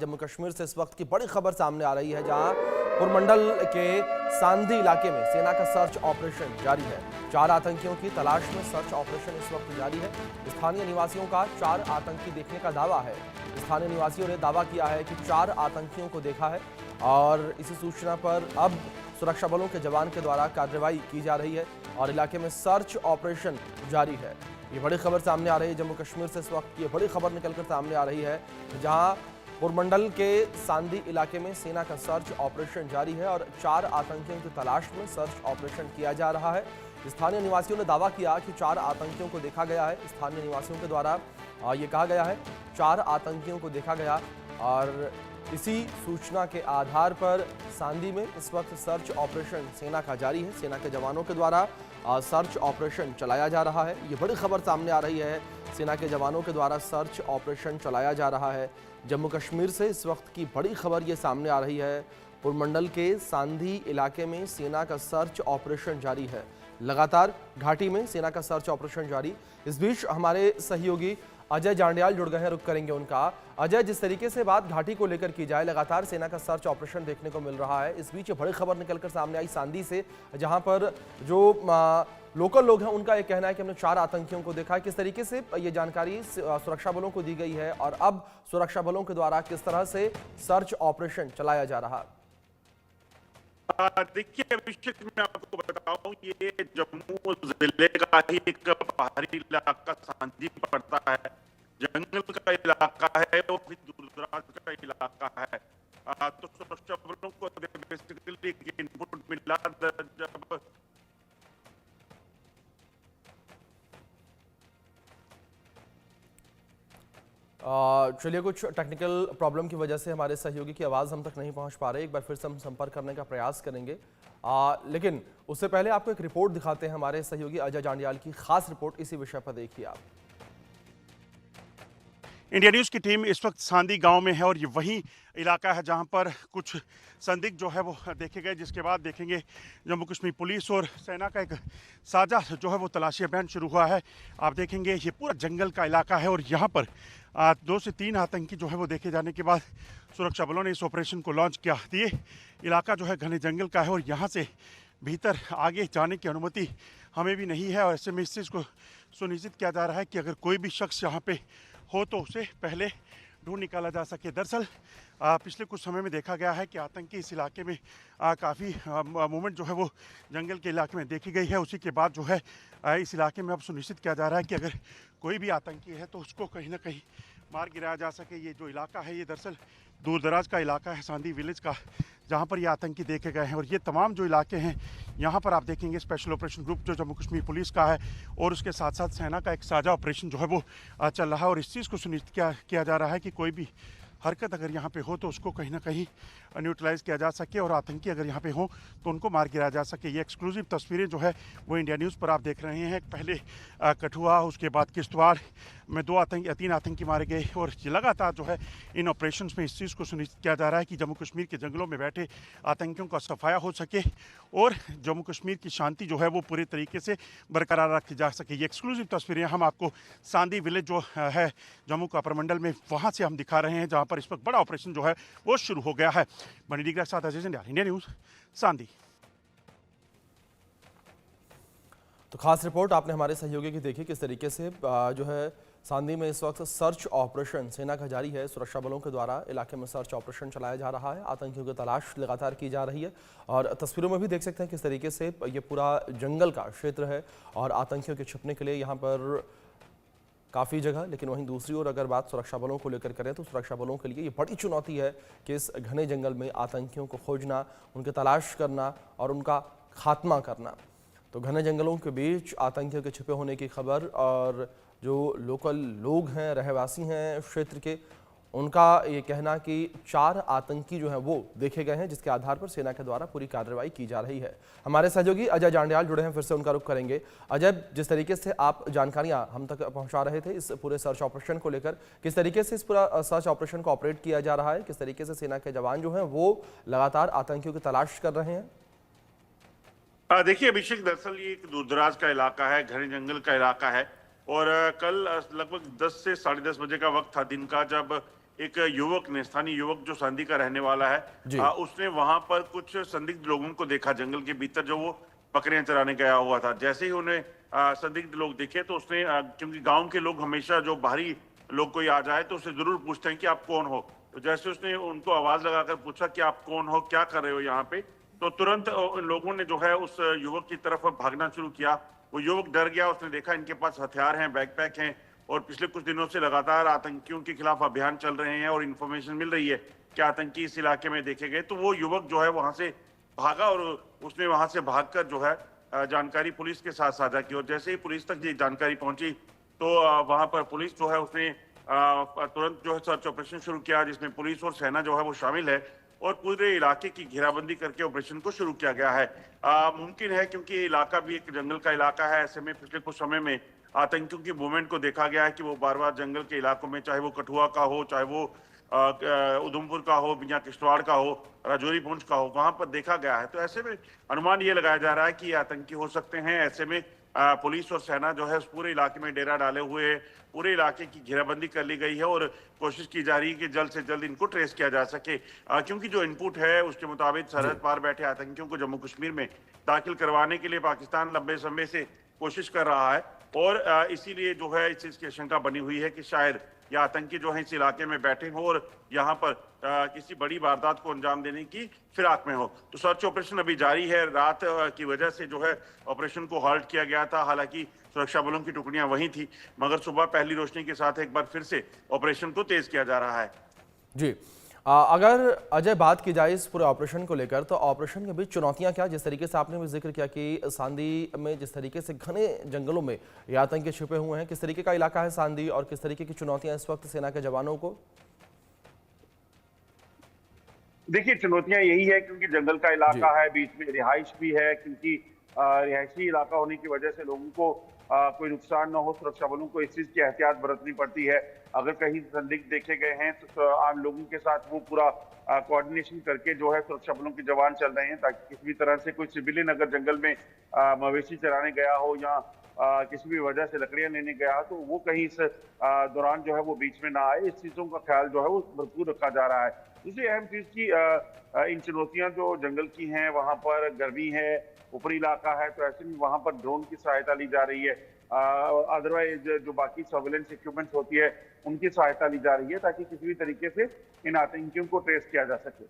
जम्मू कश्मीर से इस वक्त की बड़ी खबर सामने आ रही है, जहां पुरमंडल के सांदी इलाके में सेना का सर्च ऑपरेशन जारी है। 4 आतंकियों की तलाश में सर्च ऑपरेशन इस वक्त जारी है। स्थानीय निवासियों का 4 आतंकी देखने का दावा है। स्थानीय निवासियों ने दावा किया है कि 4 आतंकियों को देखा है और इसी सूचना पर अब सुरक्षा बलों के जवान के द्वारा कार्रवाई की जा रही है और इलाके में सर्च ऑपरेशन जारी है। ये बड़ी खबर सामने आ रही है। जम्मू कश्मीर से इस वक्त ये बड़ी खबर निकलकर सामने आ रही है, जहां पुरमंडल के सांदी इलाके में सेना का सर्च ऑपरेशन जारी है और 4 आतंकियों की तलाश में सर्च ऑपरेशन किया जा रहा है। स्थानीय निवासियों ने दावा किया कि 4 आतंकियों को देखा गया है। स्थानीय निवासियों के द्वारा ये कहा गया है 4 आतंकियों को देखा गया और इसी सूचना के आधार पर सांदी में इस वक्त सर्च ऑपरेशन सेना का जारी है। सेना के जवानों के द्वारा सर्च ऑपरेशन चलाया जा रहा है। ये बड़ी खबर सामने आ रही है, सेना के जवानों के द्वारा सर्च ऑपरेशन चलाया जा रहा है। जम्मू कश्मीर से इस वक्त की बड़ी खबर ये सामने आ रही है। पुरमंडल के सांदी इलाके में सेना का सर्च ऑपरेशन जारी है। लगातार घाटी में सेना का सर्च ऑपरेशन जारी। इस बीच हमारे सहयोगी अजय जांडियाल जुड़ गए हैं, रुक करेंगे उनका। अजय, जिस तरीके से बात घाटी को लेकर की जाए, लगातार सेना का सर्च ऑपरेशन देखने को मिल रहा है। इस बीच बड़ी खबर निकलकर सामने आई सांदी से, जहां पर जो लोकल लोग हैं उनका ये कहना है कि हमने 4 आतंकियों को देखा है। किस तरीके से ये जानकारी सुरक्षा बलों को दी गई है और अब सुरक्षा बलों के द्वारा किस तरह से सर्च ऑपरेशन चलाया जा रहा है? देखिए अभिषेक, मैं आपको बताऊं, ये जम्मू जिले का ही एक पहाड़ी इलाका सांदी पड़ता है, जंगल का इलाका है और फिर दूरदराज का इलाका है। तो सुरक्षा बलों को बेसिकली इनपुट मिला जब चलिए, कुछ टेक्निकल प्रॉब्लम की वजह से हमारे सहयोगी की आवाज़ हम तक नहीं पहुंच पा रही। एक बार फिर से हम संपर्क करने का प्रयास करेंगे, लेकिन उससे पहले आपको एक रिपोर्ट दिखाते हैं। हमारे सहयोगी अजय जांडियाल की खास रिपोर्ट इसी विषय पर देखिए आप। इंडिया न्यूज़ की टीम इस वक्त सांदी गांव में है और ये वही इलाका है जहां पर कुछ संदिग्ध जो है वो देखे गए, जिसके बाद देखेंगे जम्मू कश्मीर पुलिस और सेना का एक साझा जो है वो तलाशी अभियान शुरू हुआ है। आप देखेंगे ये पूरा जंगल का इलाका है और यहाँ पर 2 से 3 आतंकी जो है वो देखे जाने के बाद सुरक्षा बलों ने इस ऑपरेशन को लॉन्च किया। ये इलाका जो है घने जंगल का है और यहाँ से भीतर आगे जाने की अनुमति हमें भी नहीं है और ऐसे में इस चीज़ को सुनिश्चित किया जा रहा है कि अगर कोई भी शख्स यहाँ पे हो तो उसे पहले ढूंढ निकाला जा सके। दरअसल पिछले कुछ समय में देखा गया है कि आतंकी इस इलाके में काफ़ी मूवमेंट जो है वो जंगल के इलाके में देखी गई है। उसी के बाद जो है इस इलाके में अब सुनिश्चित किया जा रहा है कि अगर कोई भी आतंकी है तो उसको कहीं ना कहीं मार गिराया जा सके। ये जो इलाका है ये दरअसल दूर दराज का इलाका है सांदी विलेज का, जहाँ पर ये आतंकी देखे गए हैं और ये तमाम जो इलाके हैं यहाँ पर आप देखेंगे स्पेशल ऑपरेशन ग्रुप जो जम्मू कश्मीर पुलिस का है और उसके साथ साथ सेना का एक साझा ऑपरेशन जो है वो चल रहा है और इस चीज़ को सुनिश्चित किया जा रहा है कि कोई भी हरकत अगर यहाँ पे हो तो उसको कहीं ना कहीं न्यूट्रलाइज किया जा सके और आतंकी अगर यहाँ पे हो तो उनको मार गिराया जा सके। ये एक्सक्लूसिव तस्वीरें जो है वो इंडिया न्यूज़ पर आप देख रहे हैं। पहले कठुआ, उसके बाद किश्तवाड़ में 3 आतंकी मारे गए और लगातार जो है इन ऑपरेशंस में इस चीज़ को सुनिश्चित किया जा रहा है कि जम्मू कश्मीर के जंगलों में बैठे आतंकियों का सफाया हो सके और जम्मू कश्मीर की शांति जो है वो पूरे तरीके से बरकरार रखी जा सके। ये एक्सक्लूसिव तस्वीरें हम आपको सांदी विलेज जो है जम्मू का प्रमंडल में वहाँ से हम दिखा रहे हैं, जहाँ पर इस वक्त बड़ा ऑपरेशन जो है वो शुरू हो गया है। बनी डिग्रा के साथ अजय जांडियाल, इंडिया न्यूज़, सांदी। तो खास रिपोर्ट आपने हमारे सहयोगी की देखी, किस तरीके से जो है सांदी में इस वक्त सर्च ऑपरेशन सेना का जारी है। सुरक्षा बलों के द्वारा इलाके में सर्च ऑपरेशन चलाया जा रहा है। आतंकियों की तलाश लगातार की जा रही है और तस्वीरों में भी देख सकते हैं किस तरीके से ये पूरा जंगल का क्षेत्र है और आतंकियों के छिपने के लिए यहाँ पर काफ़ी जगह। लेकिन वहीं दूसरी ओर अगर बात सुरक्षा बलों को लेकर करें तो सुरक्षा बलों के लिए ये बड़ी चुनौती है कि इस घने जंगल में आतंकियों को खोजना, उनकी तलाश करना और उनका खात्मा करना। तो घने जंगलों के बीच आतंकियों के छिपे होने की खबर और जो लोकल लोग हैं, रहवासी हैं क्षेत्र के, उनका ये कहना कि 4 आतंकी जो हैं वो देखे गए हैं, जिसके आधार पर सेना के द्वारा पूरी कार्रवाई की जा रही है। हमारे सहयोगी अजय जांडियाल जुड़े हैं, फिर से उनका रुख करेंगे। अजय, जिस तरीके से आप जानकारियां हम तक पहुंचा रहे थे इस पूरे सर्च ऑपरेशन को लेकर, किस तरीके से इस पूरा सर्च ऑपरेशन को ऑपरेट किया जा रहा है, किस तरीके से सेना के जवान जो हैं वो लगातार आतंकियों की तलाश कर रहे हैं? देखिए अभिषेक, दरअसल ये एक दूरदराज का इलाका है, घने जंगल का इलाका है और कल लगभग 10 से 10:30 बजे का वक्त था दिन का, जब एक युवक ने, स्थानीय युवक जो सांदी का रहने वाला है, जी। उसने वहां पर कुछ संदिग्ध लोगों को देखा जंगल के भीतर, जो वो बकरियां चराने गया हुआ था। जैसे ही उन्हें संदिग्ध लोग दिखे तो उसने, क्योंकि गांव के लोग हमेशा जो बाहरी लोग कोई आ जाए तो उससे जरूर पूछते हैं कि आप कौन हो। तो जैसे उसने उनको आवाज लगाकर पूछा कि आप कौन हो, क्या कर रहे हो यहाँ पे, तो तुरंत उन लोगों ने जो है उस युवक की तरफ भागना शुरू किया। वो युवक डर गया, उसने देखा इनके पास हथियार हैं, बैकपैक हैं, और पिछले कुछ दिनों से लगातार आतंकियों के खिलाफ अभियान चल रहे हैं और इंफॉर्मेशन मिल रही है कि आतंकी इस इलाके में देखे गए। तो वो युवक जो है वहां से भागा और उसने वहां से भागकर जो है जानकारी पुलिस के साथ साझा की, और जैसे ही पुलिस तक ये जानकारी पहुंची तो वहां पर पुलिस जो है उसने तुरंत जो है सर्च ऑपरेशन शुरू किया, जिसमें पुलिस और सेना जो है वो शामिल है, और पूरे इलाके की घेराबंदी करके ऑपरेशन को शुरू किया गया है। मुमकिन है, क्योंकि ये इलाका भी एक जंगल का इलाका है, ऐसे में पिछले कुछ समय में आतंकियों की मूवमेंट को देखा गया है कि वो बार बार जंगल के इलाकों में, चाहे वो कठुआ का हो, चाहे वो उधमपुर का हो या किश्तवाड़ का हो, राजौरी पुंछ का हो, वहां पर देखा गया है। तो ऐसे में अनुमान ये लगाया जा रहा है कि ये आतंकी हो सकते हैं। ऐसे में पुलिस और सेना जो है उस पूरे इलाके में डेरा डाले हुए है, पूरे इलाके की घेराबंदी कर ली गई है और कोशिश की जा रही है कि जल्द से जल्द इनको ट्रेस किया जा सके, क्योंकि जो इनपुट है उसके मुताबिक जी। सरहद पार बैठे आतंकियों को जम्मू कश्मीर में दाखिल करवाने के लिए पाकिस्तान लंबे समय से कोशिश कर रहा है, और इसीलिए जो है इस चीज की आशंका बनी हुई है कि शायद ये आतंकी जो है इस इलाके में बैठे हो और यहाँ पर किसी बड़ी वारदात को अंजाम देने की फिराक में हो। तो सर्च ऑपरेशन अभी जारी है। रात की वजह से जो है ऑपरेशन को हाल्ट किया गया था, हालांकि सुरक्षा बलों की टुकड़ियां वहीं थी, मगर सुबह पहली रोशनी के साथ एक बार फिर से ऑपरेशन को तेज किया जा रहा है। जी। अगर अजय बात की जाए इस पूरे ऑपरेशन को लेकर, तो ऑपरेशन के बीच चुनौतियां क्या, जिस तरीके से आपने भी जिक्र किया कि सांदी में जिस तरीके से घने जंगलों में ये आतंकी छिपे हुए हैं, किस तरीके का इलाका है सांदी और किस तरीके की चुनौतियां इस वक्त सेना के जवानों को? देखिए, चुनौतियां यही है क्योंकि जंगल का जी। इलाका है, बीच में रिहाइश भी है, क्योंकि रिहायशी इलाका होने की वजह से लोगों को कोई नुकसान ना हो, सुरक्षा बलों को इस चीज की एहतियात बरतनी पड़ती है। अगर कहीं संदिग्ध देखे गए हैं तो आम लोगों के साथ वो पूरा कोऑर्डिनेशन करके जो है सुरक्षा बलों के जवान चल रहे हैं, ताकि किसी भी तरह से कोई सिविलियन अगर जंगल में मवेशी चराने गया हो या किसी भी वजह से लकड़ियां लेने गया हो तो वो कहीं इस दौरान जो है वो बीच में ना आए। इस चीजों का ख्याल जो है वो भरपूर रखा जा रहा है। दूसरी अहम चीज की इन चुनौतियां जो जंगल की हैं, वहां पर गर्मी है, ऊपरी इलाका है, तो ऐसे में वहां पर ड्रोन की सहायता ली जा रही है। अदरवाइज जो बाकी सर्वेलेंस इक्विपमेंट्स होती है उनकी सहायता ली जा रही है, ताकि किसी भी तरीके से इन आतंकियों को ट्रेस किया जा सके।